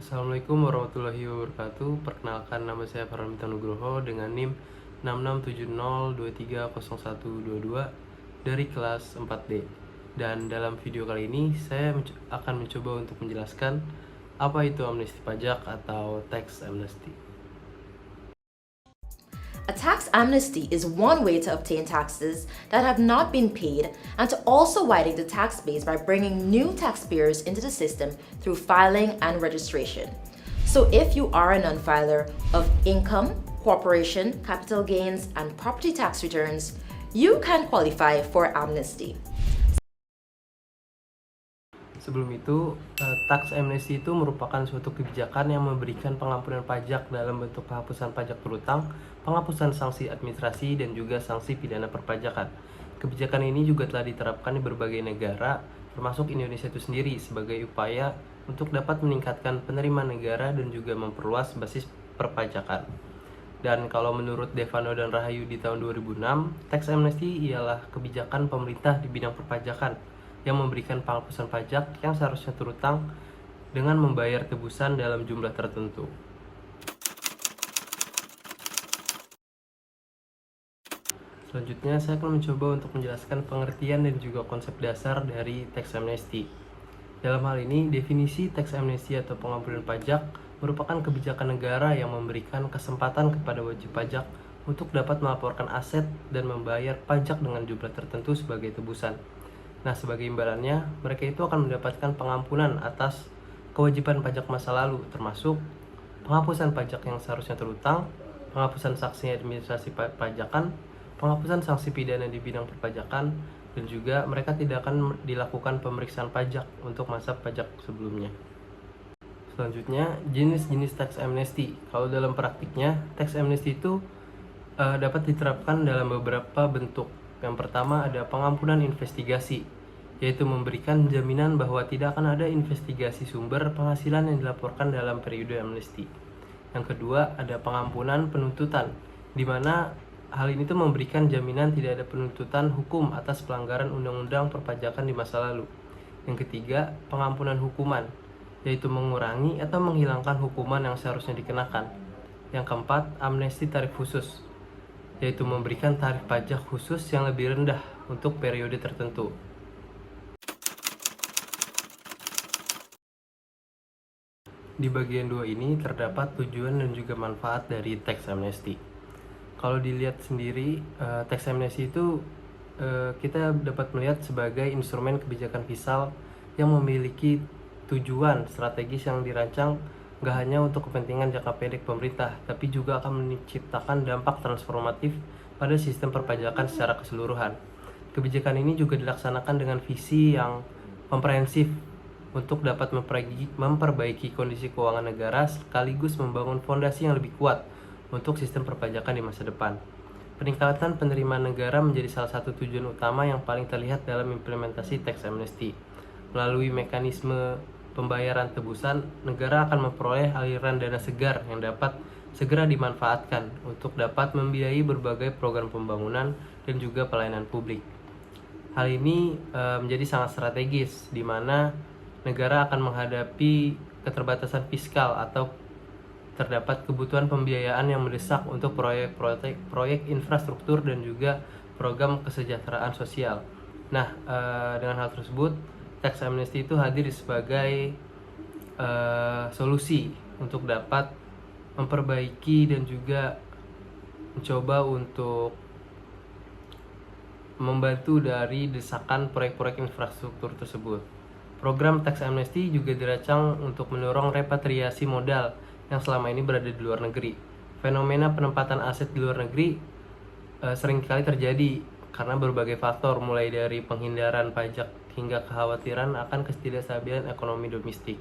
Assalamualaikum warahmatullahi wabarakatuh. Perkenalkan, nama saya Farhan Nugroho dengan NIM 6670230122 dari kelas 4D. Dan dalam video kali ini saya akan mencoba untuk menjelaskan apa itu amnesti pajak atau tax amnesty. A tax amnesty is one way to obtain taxes that have not been paid and to also widen the tax base by bringing new taxpayers into the system through filing and registration. So if you are a non-filer of income, corporation, capital gains, and property tax returns, you can qualify for amnesty. Sebelum itu, tax amnesty itu merupakan suatu kebijakan yang memberikan pengampunan pajak dalam bentuk penghapusan pajak berutang, penghapusan sanksi administrasi, dan juga sanksi pidana perpajakan. Kebijakan ini juga telah diterapkan di berbagai negara, termasuk Indonesia itu sendiri, sebagai upaya untuk dapat meningkatkan penerimaan negara dan juga memperluas basis perpajakan. Dan kalau menurut Devano dan Rahayu di tahun 2006, tax amnesty ialah kebijakan pemerintah di bidang perpajakan yang memberikan penghapusan pajak yang seharusnya terutang dengan membayar tebusan dalam jumlah tertentu. Selanjutnya, saya akan mencoba untuk menjelaskan pengertian dan juga konsep dasar dari tax amnesty. Dalam hal ini, definisi tax amnesty atau pengampunan pajak merupakan kebijakan negara yang memberikan kesempatan kepada wajib pajak untuk dapat melaporkan aset dan membayar pajak dengan jumlah tertentu sebagai tebusan. Nah, sebagai imbalannya, mereka itu akan mendapatkan pengampunan atas kewajiban pajak masa lalu, termasuk penghapusan pajak yang seharusnya terutang, penghapusan sanksi administrasi pajakan, penghapusan sanksi pidana di bidang perpajakan, dan juga mereka tidak akan dilakukan pemeriksaan pajak untuk masa pajak sebelumnya. Selanjutnya, jenis-jenis tax amnesty. Kalau dalam praktiknya, tax amnesty itu dapat diterapkan dalam beberapa bentuk. Yang pertama ada pengampunan investigasi, yaitu memberikan jaminan bahwa tidak akan ada investigasi sumber penghasilan yang dilaporkan dalam periode amnesti. Yang kedua ada pengampunan penuntutan, di mana hal ini tuh memberikan jaminan tidak ada penuntutan hukum atas pelanggaran undang-undang perpajakan di masa lalu. Yang ketiga pengampunan hukuman, yaitu mengurangi atau menghilangkan hukuman yang seharusnya dikenakan. Yang keempat amnesti tarif khusus, yaitu memberikan tarif pajak khusus yang lebih rendah untuk periode tertentu. Di bagian 2 ini terdapat tujuan dan juga manfaat dari tax amnesty. Kalau dilihat sendiri, tax amnesty itu kita dapat melihat sebagai instrumen kebijakan fiskal yang memiliki tujuan strategis yang dirancang gak hanya untuk kepentingan jangka pendek pemerintah, tapi juga akan menciptakan dampak transformatif pada sistem perpajakan secara keseluruhan. Kebijakan ini juga dilaksanakan dengan visi yang komprehensif untuk dapat memperbaiki kondisi keuangan negara sekaligus membangun fondasi yang lebih kuat untuk sistem perpajakan di masa depan. Peningkatan penerimaan negara menjadi salah satu tujuan utama yang paling terlihat dalam implementasi tax amnesty. Melalui mekanisme pembayaran tebusan, negara akan memperoleh aliran dana segar yang dapat segera dimanfaatkan untuk dapat membiayai berbagai program pembangunan dan juga pelayanan publik. Hal ini menjadi sangat strategis, di mana negara akan menghadapi keterbatasan fiskal atau terdapat kebutuhan pembiayaan yang mendesak untuk proyek infrastruktur dan juga program kesejahteraan sosial. Nah, dengan hal tersebut, tax amnesty itu hadir sebagai solusi untuk dapat memperbaiki dan juga mencoba untuk membantu dari desakan proyek-proyek infrastruktur tersebut. Program tax amnesty juga dirancang untuk mendorong repatriasi modal yang selama ini berada di luar negeri. Fenomena penempatan aset di luar negeri seringkali terjadi karena berbagai faktor, mulai dari penghindaran pajak hingga kekhawatiran akan ketidakstabilan ekonomi domestik.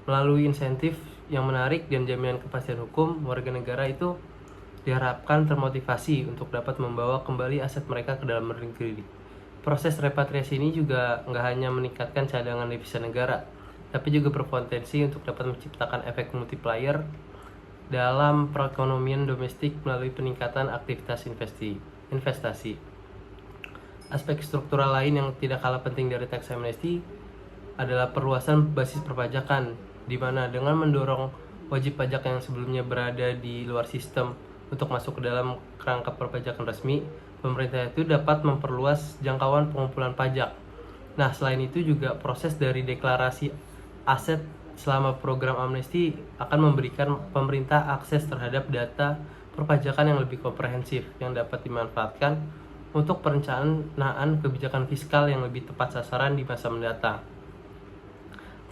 Melalui insentif yang menarik dan jaminan kepastian hukum, warga negara itu diharapkan termotivasi untuk dapat membawa kembali aset mereka ke dalam negeri. Proses repatriasi ini juga nggak hanya meningkatkan cadangan devisa negara, tapi juga berpotensi untuk dapat menciptakan efek multiplier dalam perekonomian domestik melalui peningkatan aktivitas investasi. Aspek struktural lain yang tidak kalah penting dari tax amnesty adalah perluasan basis perpajakan, di mana dengan mendorong wajib pajak yang sebelumnya berada di luar sistem untuk masuk ke dalam kerangka perpajakan resmi, pemerintah itu dapat memperluas jangkauan pengumpulan pajak. Nah, selain itu juga proses dari deklarasi aset selama program amnesti akan memberikan pemerintah akses terhadap data perpajakan yang lebih komprehensif yang dapat dimanfaatkan untuk perencanaan kebijakan fiskal yang lebih tepat sasaran di masa mendatang.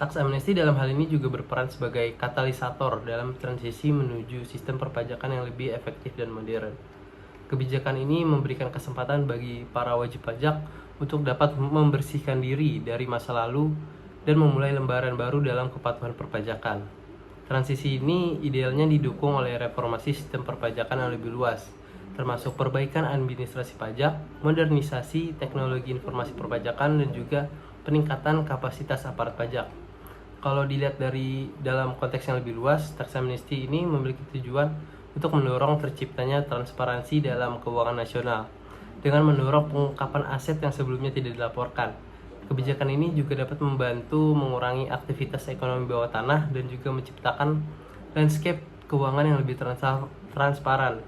Tax amnesty dalam hal ini juga berperan sebagai katalisator dalam transisi menuju sistem perpajakan yang lebih efektif dan modern. Kebijakan ini memberikan kesempatan bagi para wajib pajak untuk dapat membersihkan diri dari masa lalu dan memulai lembaran baru dalam kepatuhan perpajakan. Transisi ini idealnya didukung oleh reformasi sistem perpajakan yang lebih luas, termasuk perbaikan administrasi pajak, modernisasi teknologi informasi perpajakan, dan juga peningkatan kapasitas aparat pajak. Kalau dilihat dari dalam konteks yang lebih luas, tax amnesty ini memiliki tujuan untuk mendorong terciptanya transparansi dalam keuangan nasional dengan mendorong pengungkapan aset yang sebelumnya tidak dilaporkan. Kebijakan ini juga dapat membantu mengurangi aktivitas ekonomi bawah tanah dan juga menciptakan landscape keuangan yang lebih transparan.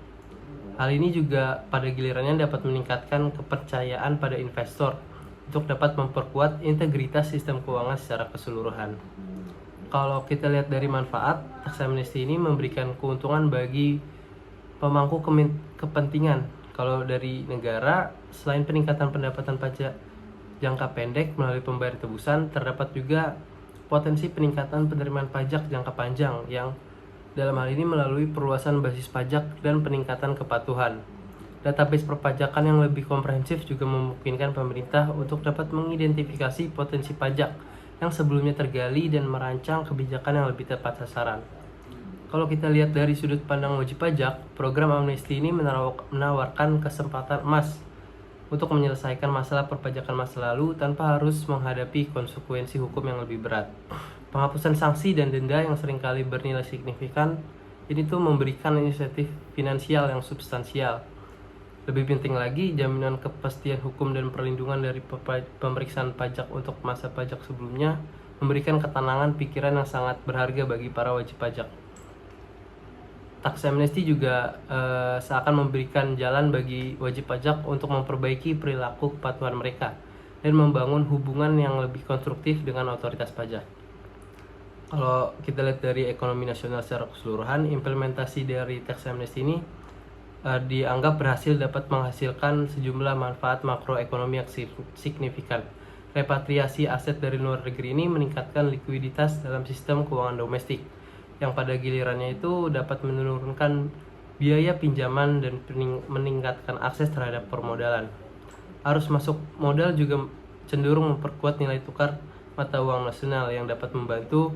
Hal ini juga pada gilirannya dapat meningkatkan kepercayaan pada investor untuk dapat memperkuat integritas sistem keuangan secara keseluruhan. Kalau kita lihat dari manfaat, tax amnesty ini memberikan keuntungan bagi pemangku kepentingan. Kalau dari negara, selain peningkatan pendapatan pajak jangka pendek melalui pembayaran tebusan, terdapat juga potensi peningkatan penerimaan pajak jangka panjang yang dalam hal ini melalui perluasan basis pajak dan peningkatan kepatuhan. Database perpajakan yang lebih komprehensif juga memungkinkan pemerintah untuk dapat mengidentifikasi potensi pajak yang sebelumnya tergali dan merancang kebijakan yang lebih tepat sasaran. Kalau kita lihat dari sudut pandang wajib pajak, program amnesti ini menawarkan kesempatan emas untuk menyelesaikan masalah perpajakan masa lalu tanpa harus menghadapi konsekuensi hukum yang lebih berat. Penghapusan sanksi dan denda yang seringkali bernilai signifikan ini tuh memberikan insentif finansial yang substansial. Lebih penting lagi, jaminan kepastian hukum dan perlindungan dari pemeriksaan pajak untuk masa pajak sebelumnya memberikan ketenangan pikiran yang sangat berharga bagi para wajib pajak. Tax amnesty juga seakan memberikan jalan bagi wajib pajak untuk memperbaiki perilaku kepatuhan mereka dan membangun hubungan yang lebih konstruktif dengan otoritas pajak. Kalau kita lihat dari ekonomi nasional secara keseluruhan, implementasi dari tax amnesty ini dianggap berhasil dapat menghasilkan sejumlah manfaat makroekonomi yang signifikan. Repatriasi aset dari luar negeri ini meningkatkan likuiditas dalam sistem keuangan domestik, yang pada gilirannya itu dapat menurunkan biaya pinjaman dan meningkatkan akses terhadap permodalan. Arus masuk modal juga cenderung memperkuat nilai tukar mata uang nasional yang dapat membantu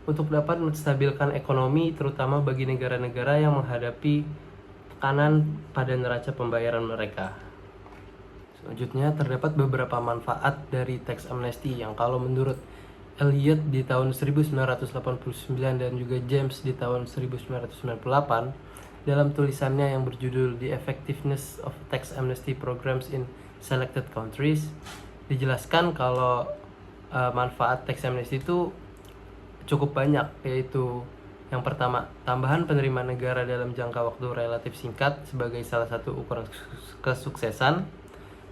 untuk dapat menstabilkan ekonomi, terutama bagi negara-negara yang menghadapi tekanan pada neraca pembayaran mereka. Selanjutnya, terdapat beberapa manfaat dari tax amnesty yang kalau menurut Elliot di tahun 1989 dan juga James di tahun 1998 dalam tulisannya yang berjudul The Effectiveness of Tax Amnesty Programs in Selected Countries, dijelaskan kalau manfaat tax amnesty itu cukup banyak, yaitu yang pertama, tambahan penerimaan negara dalam jangka waktu relatif singkat sebagai salah satu ukuran kesuksesan.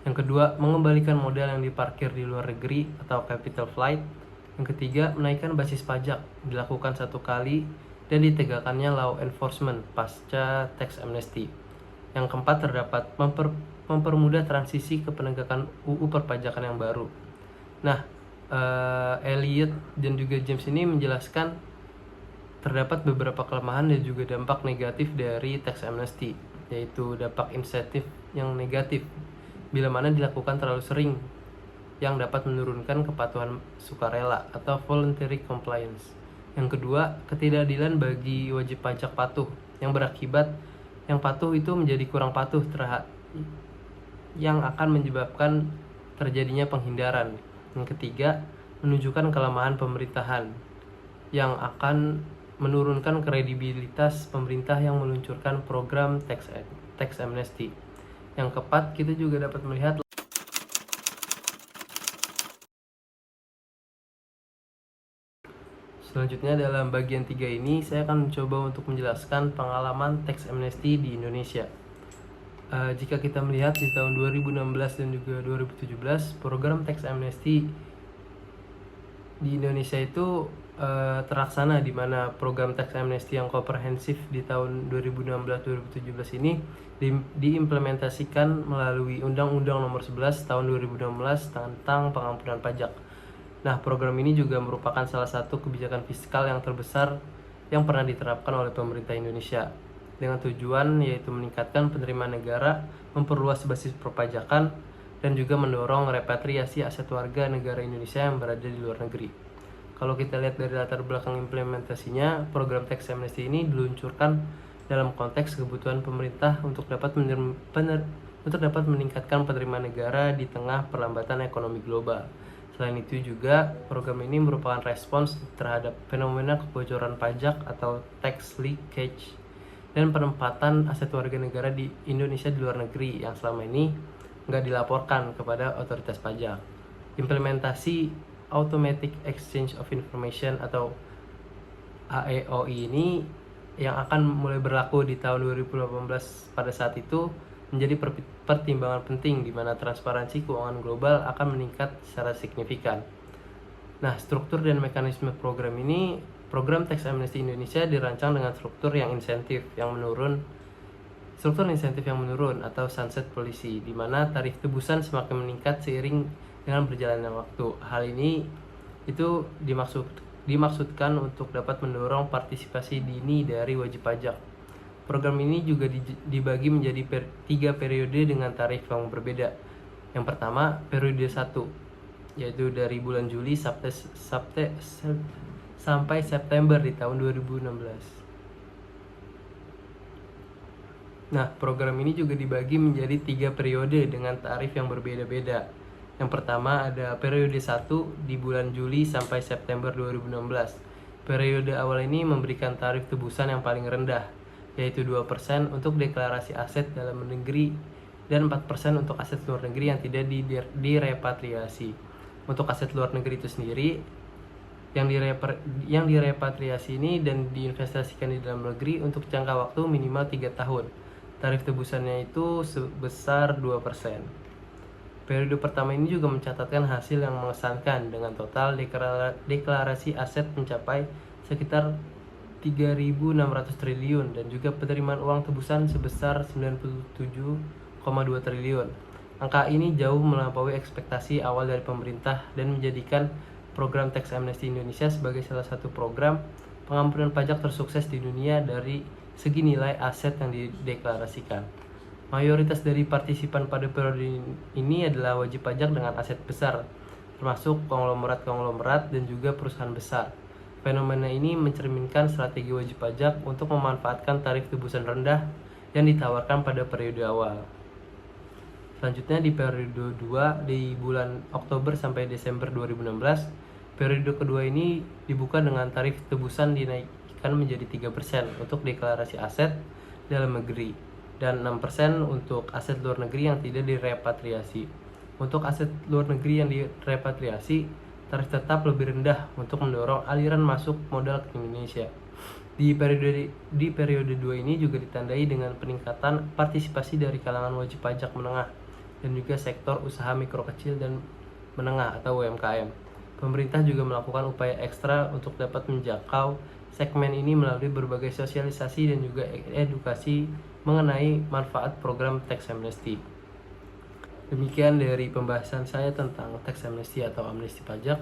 Yang kedua, mengembalikan modal yang diparkir di luar negeri atau capital flight. Yang ketiga, menaikkan basis pajak dilakukan satu kali dan ditegakkannya law enforcement pasca tax amnesty. Yang keempat, terdapat mempermudah transisi ke penegakan UU perpajakan yang baru. Nah, Elliot dan juga James ini menjelaskan terdapat beberapa kelemahan dan juga dampak negatif dari tax amnesty, yaitu dampak insentif yang negatif bila mana dilakukan terlalu sering, yang dapat menurunkan kepatuhan sukarela atau voluntary compliance. Yang kedua, ketidakadilan bagi wajib pajak patuh, yang berakibat yang patuh itu menjadi kurang patuh yang akan menyebabkan terjadinya penghindaran. Yang ketiga, menunjukkan kelemahan pemerintahan yang akan menurunkan kredibilitas pemerintah yang meluncurkan program tax amnesty. Yang keempat, kita juga dapat melihat Selanjutnya dalam bagian 3 ini saya akan mencoba untuk menjelaskan pengalaman tax amnesty di Indonesia. Jika kita melihat di tahun 2016 dan juga 2017, program tax amnesty di Indonesia itu terlaksana, di mana program tax amnesty yang komprehensif di tahun 2016-2017 ini diimplementasikan melalui Undang-Undang Nomor 11 Tahun 2016 tentang pengampunan pajak. Nah, program ini juga merupakan salah satu kebijakan fiskal yang terbesar yang pernah diterapkan oleh pemerintah Indonesia, dengan tujuan yaitu meningkatkan penerimaan negara, memperluas basis perpajakan, dan juga mendorong repatriasi aset warga negara Indonesia yang berada di luar negeri. Kalau kita lihat dari latar belakang implementasinya, program tax amnesty ini diluncurkan dalam konteks kebutuhan pemerintah untuk dapat meningkatkan penerimaan negara di tengah perlambatan ekonomi global. Selain itu juga, program ini merupakan respons terhadap fenomena kebocoran pajak atau tax leakage dan penempatan aset warga negara di Indonesia di luar negeri yang selama ini nggak dilaporkan kepada otoritas pajak. Implementasi Automatic Exchange of Information atau AEOI ini yang akan mulai berlaku di tahun 2018 pada saat itu menjadi pertimbangan penting di mana transparansi keuangan global akan meningkat secara signifikan. Nah, struktur dan mekanisme program ini, program tax amnesty Indonesia dirancang dengan struktur insentif yang menurun atau sunset policy, di mana tarif tebusan semakin meningkat seiring dengan berjalannya waktu. Hal ini itu dimaksudkan untuk dapat mendorong partisipasi dini dari wajib pajak. Program ini juga dibagi menjadi 3 periode dengan tarif yang berbeda. Yang pertama, periode 1, yaitu dari bulan Juli sampai September di tahun 2016. Nah, program ini juga dibagi menjadi 3 periode dengan tarif yang berbeda-beda. Yang pertama ada periode 1 di bulan Juli sampai September 2016. Periode awal ini memberikan tarif tebusan yang paling rendah, yaitu 2% untuk deklarasi aset dalam negeri dan 4% untuk aset luar negeri yang tidak direpatriasi. Untuk aset luar negeri itu sendiri, yang direpatriasi ini dan diinvestasikan di dalam negeri untuk jangka waktu minimal 3 tahun. Tarif tebusannya itu sebesar 2%. Periode pertama ini juga mencatatkan hasil yang mengesankan dengan total deklarasi aset mencapai sekitar 3.600 triliun dan juga penerimaan uang tebusan sebesar 97,2 triliun. Angka ini jauh melampaui ekspektasi awal dari pemerintah dan menjadikan program tax amnesty Indonesia sebagai salah satu program pengampunan pajak tersukses di dunia dari segi nilai aset yang dideklarasikan. Mayoritas dari partisipan pada periode ini adalah wajib pajak dengan aset besar, termasuk konglomerat dan juga perusahaan besar. Fenomena ini mencerminkan strategi wajib pajak untuk memanfaatkan tarif tebusan rendah yang ditawarkan pada periode awal. Selanjutnya di periode 2 di bulan Oktober sampai Desember 2016, periode kedua ini dibuka dengan tarif tebusan dinaikkan menjadi 3% untuk deklarasi aset dalam negeri dan 6% untuk aset luar negeri yang tidak direpatriasi. Untuk aset luar negeri yang direpatriasi, tarif tetap lebih rendah untuk mendorong aliran masuk modal ke Indonesia. Di periode 2 ini juga ditandai dengan peningkatan partisipasi dari kalangan wajib pajak menengah dan juga sektor usaha mikro kecil dan menengah atau UMKM. Pemerintah juga melakukan upaya ekstra untuk dapat menjangkau segmen ini melalui berbagai sosialisasi dan juga edukasi mengenai manfaat program tax amnesty. Demikian dari pembahasan saya tentang tax amnesty atau amnesti pajak.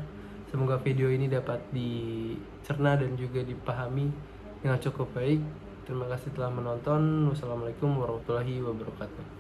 Semoga video ini dapat dicerna dan juga dipahami dengan cukup baik. Terima kasih telah menonton. Wassalamualaikum warahmatullahi wabarakatuh.